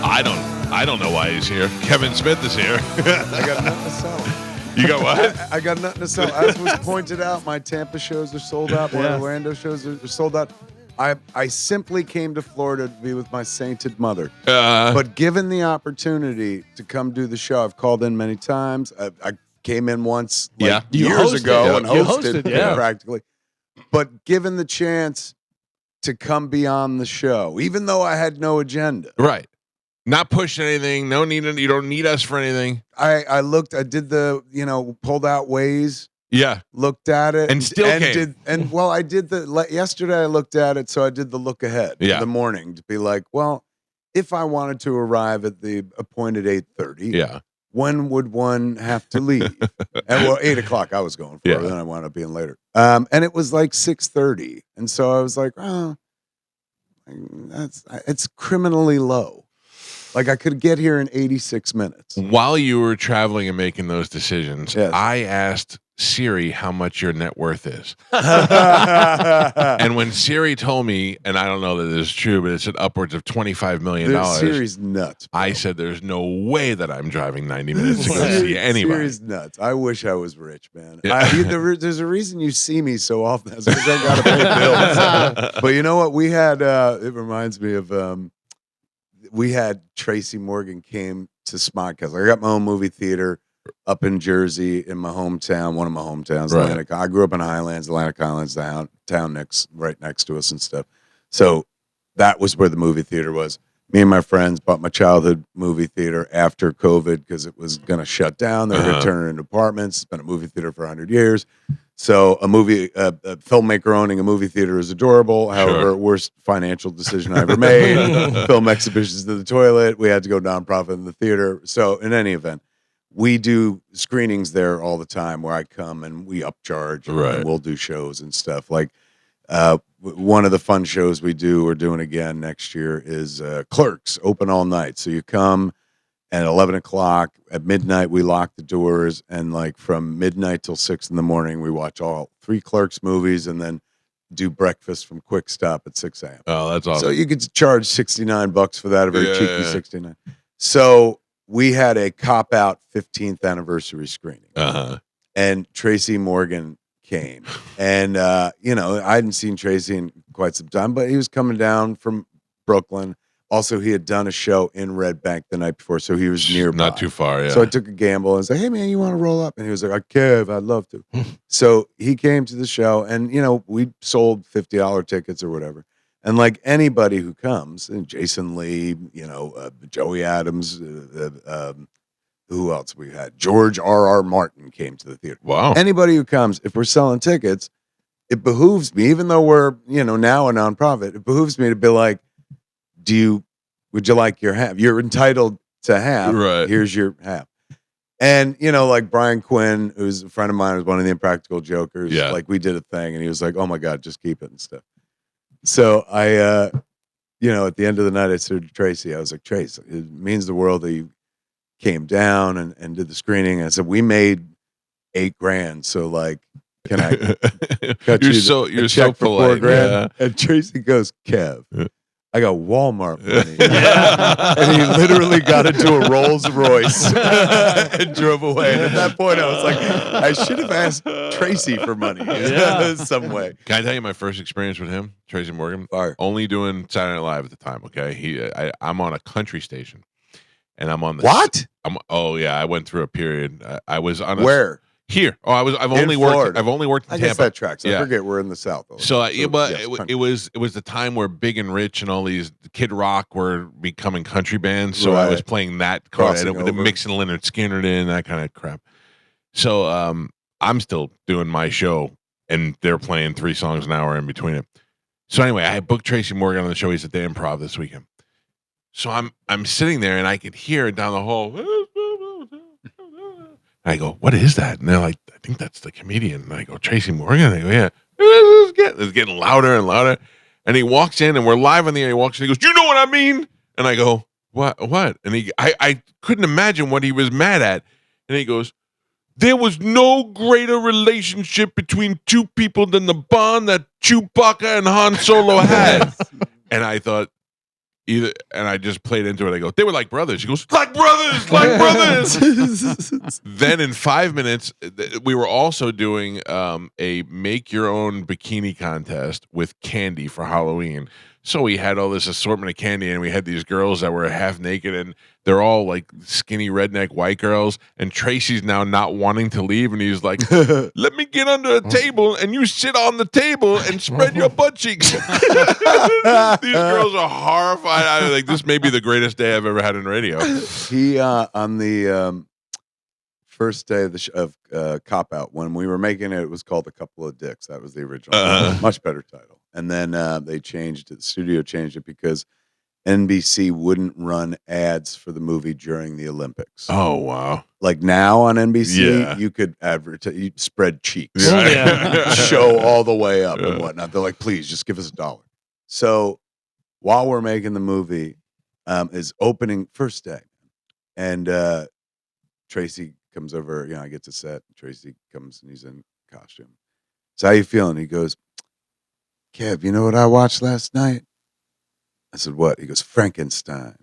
I don't know why he's here. Kevin Smith is here. I got nothing to sell. You got what? I got nothing to sell. As was pointed out, my Tampa shows are sold out. My Orlando shows are sold out. I simply came to Florida to be with my sainted mother. But given the opportunity to come do the show, I've called in many times. I came in once years ago and hosted practically. But given the chance to come be on the show, even though I had no agenda. Right. Not push anything. No need. You don't need us for anything. I looked. I did the pulled out Waze. Yeah. Looked at it and still came. I did yesterday. I looked at it, so I did the look ahead in the morning to be like, well, if I wanted to arrive at the appointed 8:30, when would one have to leave? And 8 o'clock I was going for, then I wound up being later. And it was like 6:30, and so I was like, oh, it's criminally low. Like I could get here in 86 minutes. While you were traveling and making those decisions, I asked Siri how much your net worth is. And when Siri told me, and I don't know that this is true, but it said upwards of $25 million. Siri's nuts. Bro. I said, there's no way that I'm driving 90 minutes to go see anybody. Siri's nuts. I wish I was rich, man. Yeah. There's a reason you see me so often. That's because I got to pay bills. But you know what? We had, it reminds me of, we had Tracy Morgan came to Smodcast. I got my own movie theater up in Jersey in my hometown, one of my hometowns. Right. Atlantic. I grew up in Highlands, Atlantic Highlands, the town right next to us and stuff. So that was where the movie theater was. Me and my friends bought my childhood movie theater after COVID because it was going to shut down. They were going to turn it into apartments. It's been a movie theater for 100 years. So a filmmaker owning a movie theater is adorable. However, worst financial decision I ever made. Film exhibitions to the toilet. We had to go nonprofit in the theater. So in any event, we do screenings there all the time where I come and we upcharge and we'll do shows and stuff. Like one of the fun shows we're doing again next year is Clerks, open all night. So you come at 11 o'clock. At midnight, we lock the doors. And like from midnight till 6 in the morning, we watch all 3 Clerks movies and then do breakfast from Quick Stop at 6 a.m. Oh, that's awesome. So you could charge $69 for that, a very cheeky $69. So we had a cop-out 15th anniversary screening. And Tracy Morgan came. And, I hadn't seen Tracy in quite some time, but he was coming down from Brooklyn. Also, he had done a show in Red Bank the night before, so he was nearby. Not too far, So I took a gamble and said, hey, man, you want to roll up? And he was like, Kev, I'd love to. So he came to the show, and, we sold $50 tickets or whatever. And like anybody who comes, and Jason Lee, Joey Adams, who else we had? George R.R. Martin came to the theater. Wow. Anybody who comes, if we're selling tickets, it behooves me, even though we're, now a nonprofit, it behooves me to be like, would you like your half? You're entitled to half. Right. Here's your half. And, like Brian Quinn, who's a friend of mine, was one of the Impractical Jokers. Yeah. Like we did a thing and he was like, oh my God, just keep it and stuff. So I, at the end of the night, I said to Tracy, I was like, Trace, it means the world that you came down and did the screening. And I said, we made $8,000. So like, can I cut you're you so $4,000? polite. Yeah. And Tracy goes, Kev, I got Walmart money. And he literally got into a Rolls Royce and drove away. And at that point, I was like, I should have asked Tracy for money some way. Can I tell you my first experience with him, Tracy Morgan? Fire. Only doing Saturday Night Live at the time, okay? I'm on a country station. And I'm on the... What? I went through a period. I was on Where? Here. I've only worked in I Tampa. guess that tracks. I forget we're in the South. So it was the time where Big and Rich and all these Kid Rock were becoming country bands. So I was playing that card, mixing Leonard Skinner in, that kind of crap. So I'm still doing my show, and they're playing 3 songs an hour in between it. So anyway, I booked Tracy Morgan on the show. He's at the Improv this weekend. So I'm sitting there, and I could hear down the hall. I go, what is that? And they're like, I think that's the comedian. And I go, Tracy Morgan? And they go, yeah. It's getting louder and louder. And he walks in, and we're live on the air. He walks in, he goes, you know what I mean? And I go, what? And I couldn't imagine what he was mad at. And he goes, there was no greater relationship between 2 people than the bond that Chewbacca and Han Solo had. And I thought, and I just played into it. I go, they were like brothers. She goes, like brothers, like brothers. Then in 5 minutes, we were also doing a make your own bikini contest with candy for Halloween. So we had all this assortment of candy, and we had these girls that were half naked, and they're all like skinny redneck white girls. And Tracy's now not wanting to leave, and he's like, "Let me get under a table, and you sit on the table and spread your butt cheeks." These girls are horrified. I was like, this may be the greatest day I've ever had in radio. He on the first day of Cop Out, when we were making it, it was called A Couple of Dicks. That was the original, much better title. And then they changed it. The studio changed it because NBC wouldn't run ads for the movie during the Olympics. Oh, wow. Like now on NBC, you could advertise, you spread cheeks, show all the way up and whatnot. They're like, please just give us $1. So while we're making the movie, is opening first day. And Tracy comes over, I get to set. Tracy comes and he's in costume. So how you feeling? He goes, Kev, you know what I watched last night? I said, what? He goes, Frankenstein.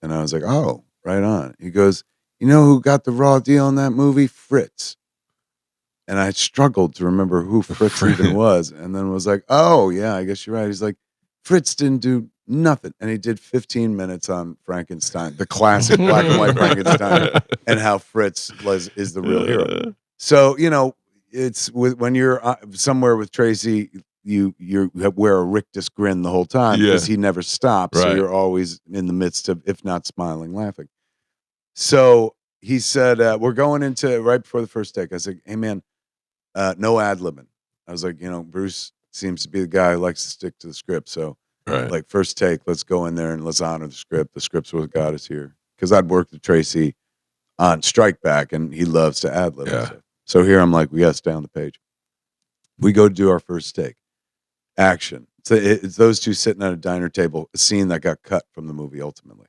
And I was like, oh, right on. He goes, you know who got the raw deal in that movie? Fritz. And I struggled to remember who Fritz even was. And then was like, oh, yeah, I guess you're right. He's like, Fritz didn't do nothing. And he did 15 minutes on Frankenstein, the classic black and white Frankenstein, and how Fritz is the real hero. So, it's when you're somewhere with Tracy, you wear a rictus grin the whole time because he never stops. Right. So you're always in the midst of, if not smiling, laughing. So he said, we're going into right before the first take. I said, hey man, no ad-libbing. I was like, Bruce seems to be the guy who likes to stick to the script. So like first take, let's go in there and let's honor the script. The script's what got us here. Because I'd worked with Tracy on Strike Back and he loves to ad-lib. Yeah. So here I'm like, we got to stay on the page. We go do our first take. Action. So it's those two sitting at a diner table, a scene that got cut from the movie ultimately.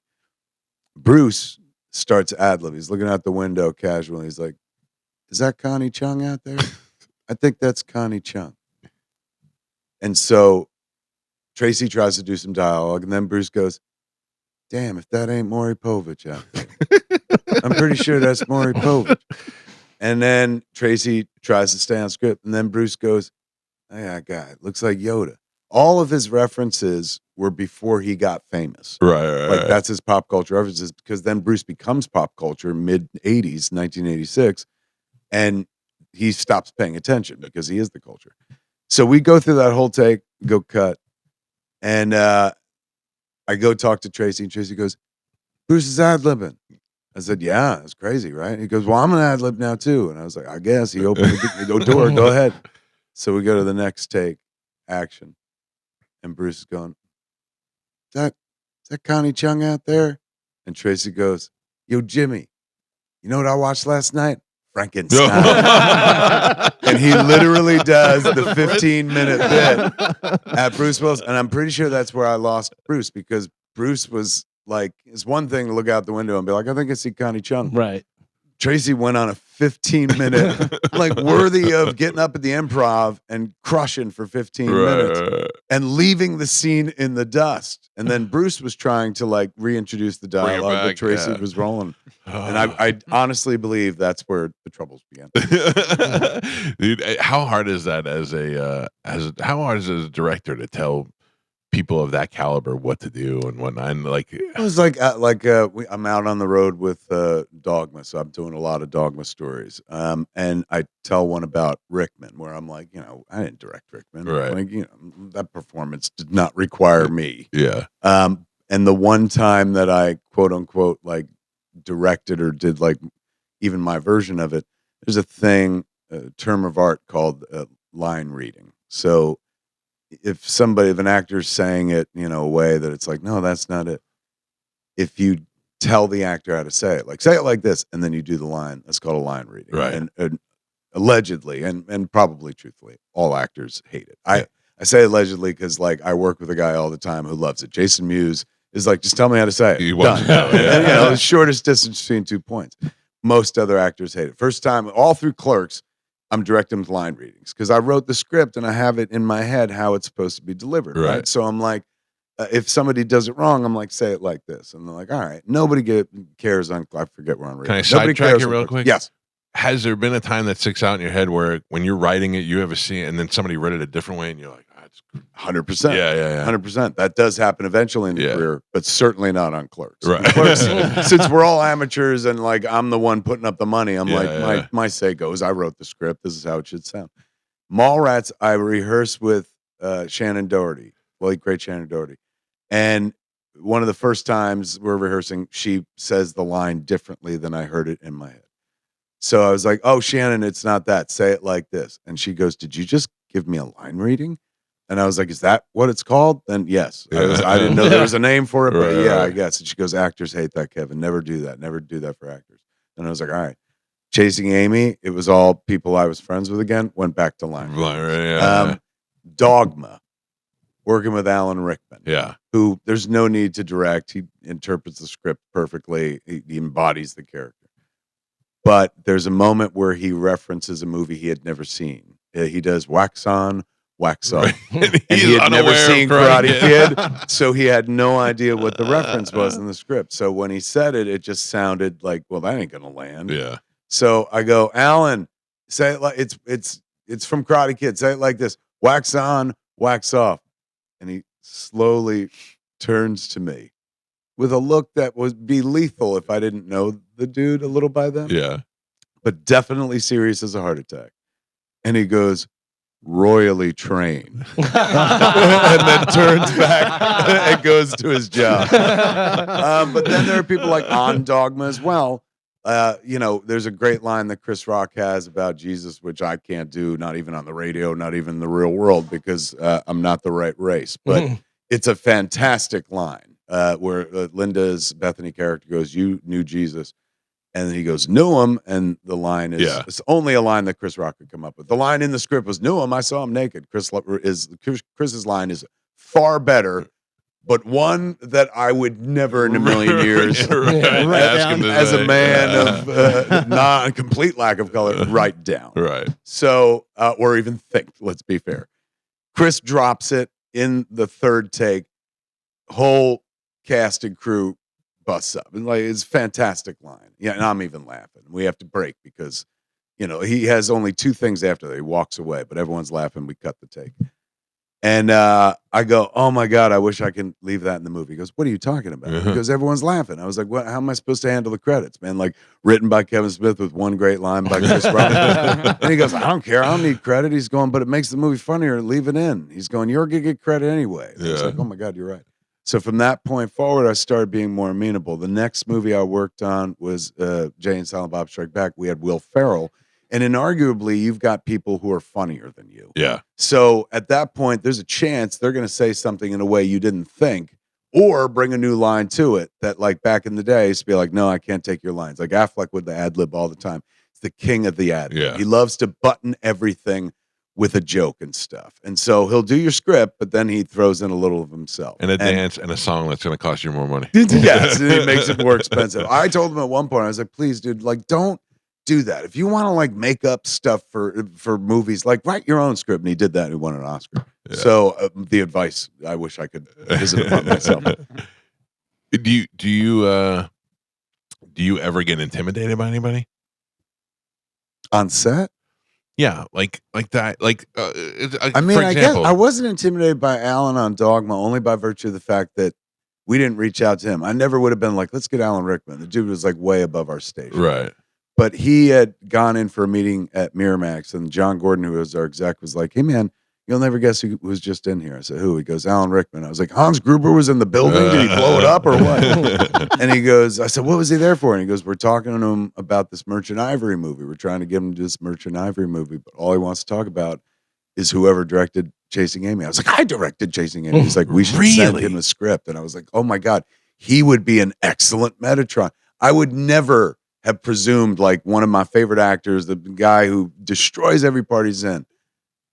Bruce starts ad-lib. He's looking out the window casually. He's like, is that Connie Chung out there? I think that's Connie Chung. And so Tracy tries to do some dialogue, and then Bruce goes, damn, if that ain't Maury Povich out there. I'm pretty sure that's Maury Povich. And then Tracy tries to stay on script, and then Bruce goes, hey, that guy looks like Yoda. All of his references were before he got famous. Right. Like that's his pop culture references, because then Bruce becomes pop culture mid-'80s, 1986, and he stops paying attention because he is the culture. So we go through that whole take, go cut, and I go talk to Tracy, and Tracy goes, Bruce is ad-libbing. I said, yeah, it's crazy, right? He goes, well, I'm an ad-lib now too. And I was like, I guess. He opened the door, go ahead. So we go to the next take, action. And Bruce is going, is that Connie Chung out there? And Tracy goes, yo, Jimmy, you know what I watched last night? Frankenstein. And he literally does the 15-minute bit at Bruce Willis. And I'm pretty sure that's where I lost Bruce, because Bruce was like, it's one thing to look out the window and be like, I think I see Connie Chung. Right. Tracy went on a 15-minute, like worthy of getting up at the Improv and crushing for 15 minutes and leaving the scene in the dust. And then Bruce was trying to like reintroduce the dialogue, but Tracy was rolling. And I honestly believe that's where the troubles began. Dude, how hard is that how hard is it as a director to tell people of that caliber what to do and whatnot? And like, it was like I'm out on the road with Dogma, so I'm doing a lot of Dogma stories. And I tell one about Rickman, where I'm like, I didn't direct Rickman, right? Like, that performance did not require me. Yeah. And the one time that I quote unquote like directed or did like even my version of it, there's a term of art called line reading. So if an actor's saying it, a way that it's like, no, that's not it. If you tell the actor how to say it like this, and then you do the line, that's called a line reading. Right. And allegedly, and probably truthfully, all actors hate it. I say allegedly because like I work with a guy all the time who loves it. Jason Mewes is like, just tell me how to say it. Done. And the shortest distance between 2 points. Most other actors hate it. First time, all through Clerks, I'm directing line readings because I wrote the script and I have it in my head how it's supposed to be delivered, right? So I'm like, if somebody does it wrong, I'm like, say it like this. And they're like, all right. Nobody cares on, I forget we're on radio. Can I sidetrack you real quick? Yes. Has there been a time that sticks out in your head where when you're writing it, you have a scene and then somebody read it a different way and you're like, 100%. Yeah. 100%. That does happen eventually in the career, but certainly not on Clerks. Right. Clerks, since we're all amateurs and like I'm the one putting up the money, I'm my say goes, I wrote the script. This is how it should sound. Mallrats, I rehearsed with Shannon Doherty, great Shannon Doherty. And one of the first times we're rehearsing, she says the line differently than I heard it in my head. So I was like, oh, Shannon, it's not that. Say it like this. And she goes, did you just give me a line reading? And I was like, is that what it's called? Then yes. I didn't know there was a name for it, but I guess. And she goes, actors hate that, Kevin. Never do that. Never do that for actors. And I was like, all right. Chasing Amy, it was all people I was friends with again. Went back to line. Dogma, working with Alan Rickman. Yeah. Who there's no need to direct. He interprets the script perfectly. He embodies the character. But there's a moment where he references a movie he had never seen. He does wax on, wax off. Right. And he had never seen Karate Kid, so he had no idea what the reference was in the script. So when he said it, it just sounded like, well, that ain't gonna land. Yeah. So I go, Alan, say it like it's from Karate Kid. Say it like this: wax on, wax off. And he slowly turns to me with a look that would be lethal if I didn't know the dude a little by then. Yeah. But definitely serious as a heart attack. And he goes, royally trained. And then turns back and goes to his job. But then there are people like on Dogma as well. There's a great line that Chris Rock has about Jesus, which I can't do, not even on the radio, not even in the real world, because I'm not the right race. But it's a fantastic line. Where Linda's Bethany character goes, you knew Jesus. And then he goes, knew him. And the line is it's only a line that Chris Rock could come up with. The line in the script was, knew him. I saw him naked. Chris's line is far better, but one that I would never in a million years, as a man of non-complete lack of color, write down. Right. So, or even think, let's be fair. Chris drops it in the third take. Whole cast and crew busts up, and it's a fantastic line. Yeah, and I'm even laughing. We have to break because, he has only two things after that. He walks away, but everyone's laughing. We cut the take, and I go, "Oh my god, I wish I could leave that in the movie." He goes, "What are you talking about?" Because everyone's laughing. I was like, "What? How am I supposed to handle the credits, man? Like written by Kevin Smith with one great line by Chris Rock." And he goes, "I don't care. I don't need credit." He's going, "But it makes the movie funnier. Leave it in." He's going, "You're gonna get credit anyway." I was like, "Oh my god, you're right." So from that point forward, I started being more amenable. The next movie I worked on was Jay and Silent Bob Strike Back. We had Will Ferrell. And inarguably, you've got people who are funnier than you. Yeah. So at that point, there's a chance they're going to say something in a way you didn't think or bring a new line to it that, like, back in the day, used to be like, no, I can't take your lines. Like Affleck would the ad-lib all the time. It's the king of the ad-lib. Yeah. He loves to button everything with a joke and stuff. And so he'll do your script, but then he throws in a little of himself. And a dance and a song that's going to cost you more money. Yes, it makes it more expensive. I told him at one point, I was like, please, dude, like, don't do that. If you want to, like, make up stuff for movies, like, write your own script. And he did that and he won an Oscar. Yeah. So the advice, I wish I could visit upon myself. Do you ever get intimidated by anybody? On set? Yeah, like that. Like, I mean, I guess I wasn't intimidated by Alan on Dogma only by virtue of the fact that we didn't reach out to him. I never would have been like, let's get Alan Rickman. The dude was like way above our station. Right. But he had gone in for a meeting at Miramax, and John Gordon, who was our exec, was like, hey, man, you'll never guess who was just in here. I said, who? He goes, Alan Rickman. I was like, Hans Gruber was in the building? Did he blow it up or what? And he goes, I said, what was he there for? And he goes, we're talking to him about this Merchant Ivory movie. We're trying to get him to this Merchant Ivory movie, but all he wants to talk about is whoever directed Chasing Amy. I was like, I directed Chasing Amy. He's like, we should send him a script. And I was like, oh my God, he would be an excellent Metatron. I would never have presumed, like, one of my favorite actors, the guy who destroys every part he's in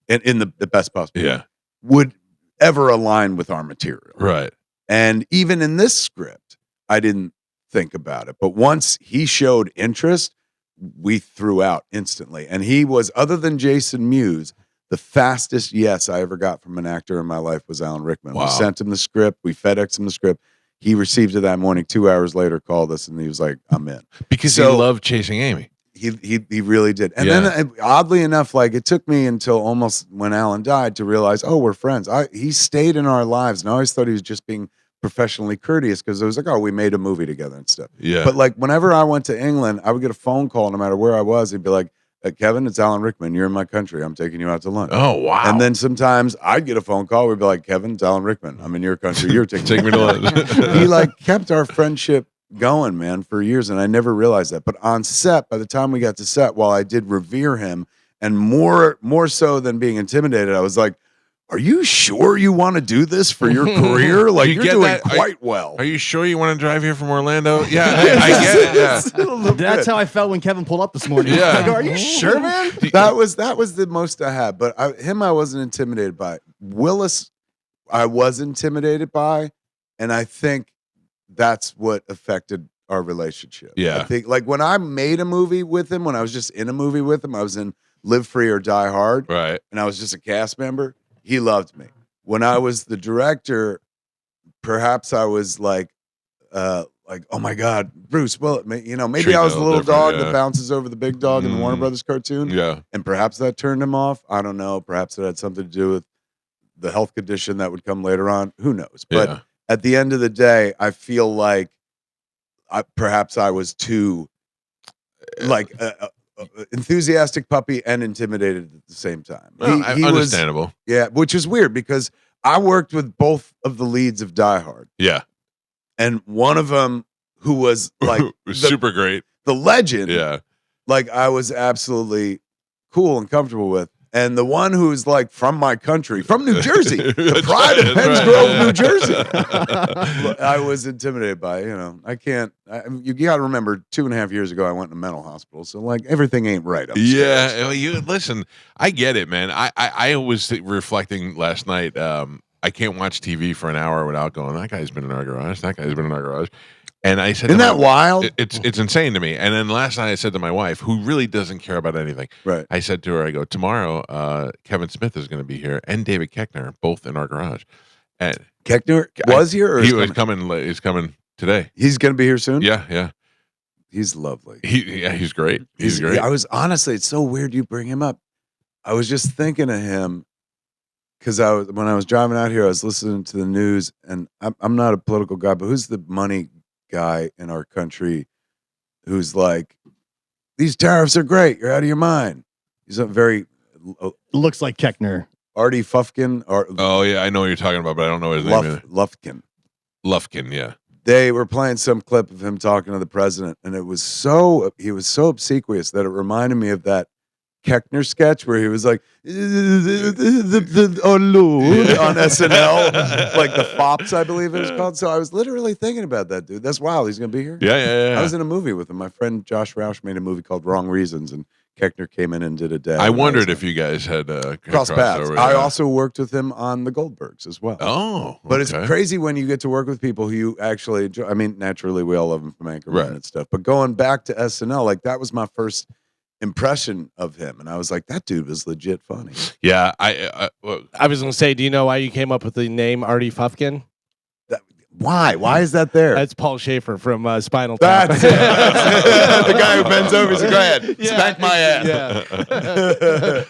the best possible way, would ever align with our material. Right. And even in this script, I didn't think about it. But once he showed interest, we threw out instantly. And he was, other than Jason Mewes, The fastest yes I ever got from an actor in my life was Alan Rickman. Wow. We sent him the script. We FedExed him the script. He received it that morning. 2 hours later, called us, and he was like, I'm in. Because he loved Chasing Amy. He really did. And then oddly enough, like it took me until almost when Alan died to realize, oh, we're friends. He stayed in our lives, and I always thought he was just being professionally courteous because it was like, oh, we made a movie together and stuff. Yeah. But like whenever I went to England, I would get a phone call no matter where I was. He'd be like, Kevin, it's Alan Rickman. You're in my country. I'm taking you out to lunch. Oh, wow. And then sometimes I'd get a phone call. We'd be like, Kevin, it's Alan Rickman. I'm in your country. You're taking me to lunch. He like kept our friendship going, man, for years. And I never realized that. But on set, by the time we got to set, while I did revere him, and more so than being intimidated, I was like, are you sure you want to do this for your career? Like you're doing quite well. Are you sure you want to drive here from Orlando? Yeah, I get it. Yeah. That's how I felt when Kevin pulled up this morning. Yeah. Like, are you sure, man? That was the most I had. But I wasn't intimidated by. Willis, I was intimidated by, and I think that's what affected our relationship. Yeah. I think like when I made a movie with him, when I was just in a movie with him, I was in Live Free or Die Hard. Right. And I was just a cast member. He loved me. When I was the director, perhaps I was like, oh my God, Bruce Willis. You know, maybe I was the little dog that bounces over the big dog in the Warner Brothers cartoon. Yeah. And perhaps that turned him off. I don't know. Perhaps it had something to do with the health condition that would come later on. Who knows? But at the end of the day, I feel like perhaps I was too like enthusiastic puppy and intimidated at the same time. He understandable. Which is weird because I worked with both of the leads of Die Hard. Yeah. And one of them who was like super great. The legend. Yeah. Like I was absolutely cool and comfortable with. And the one who's like from my country, from New Jersey, the pride of Penns Grove, New Jersey. I was intimidated by, you got to remember 2.5 years ago, I went in a mental hospital. So like everything ain't right upstairs. Yeah. Listen, I get it, man. I was reflecting last night. I can't watch TV for an hour without going, that guy's been in our garage. That guy's been in our garage. And I said, isn't that wild? It's insane to me. And then last night I said to my wife, who really doesn't care about anything. Right. I said to her, I go, tomorrow, Kevin Smith is going to be here and David Koechner, both in our garage. And Koechner was here, or he was coming. He's coming today. He's going to be here soon. Yeah. He's lovely. He's great. He's great. I was honestly, it's so weird you bring him up. I was just thinking of him because when I was driving out here, I was listening to the news, and I'm not a political guy, but who's the money guy in our country who's like, these tariffs are great, you're out of your mind? He's a very looks like Koechner. Artie Fufkin. Oh yeah, I know what you're talking about, but I don't know his name either. Lufkin, yeah. They were playing some clip of him talking to the president, and he was so obsequious that it reminded me of that Koechner sketch where he was like, oh Lord, on SNL, like the Fops, I believe it was called. So I was literally thinking about that dude. That's wild. He's gonna be here. Yeah. I was in a movie with him. My friend Josh Roush made a movie called Wrong Reasons, and Koechner came in and did a day. I wondered if you guys had crossed paths. I also worked with him on The Goldbergs as well. Oh, okay. But it's crazy when you get to work with people who you actually enjoy. I mean, naturally, we all love him from Anchorman and stuff. But going back to SNL, like that was my first impression of him, and I was like, that dude was legit funny. Yeah, I was gonna say, do you know why you came up with the name Artie Fufkin? Why is that there? That's Paul Schaefer from Spinal Tap. That's the guy who bends over. He's like, go ahead, smack my ass. Yeah.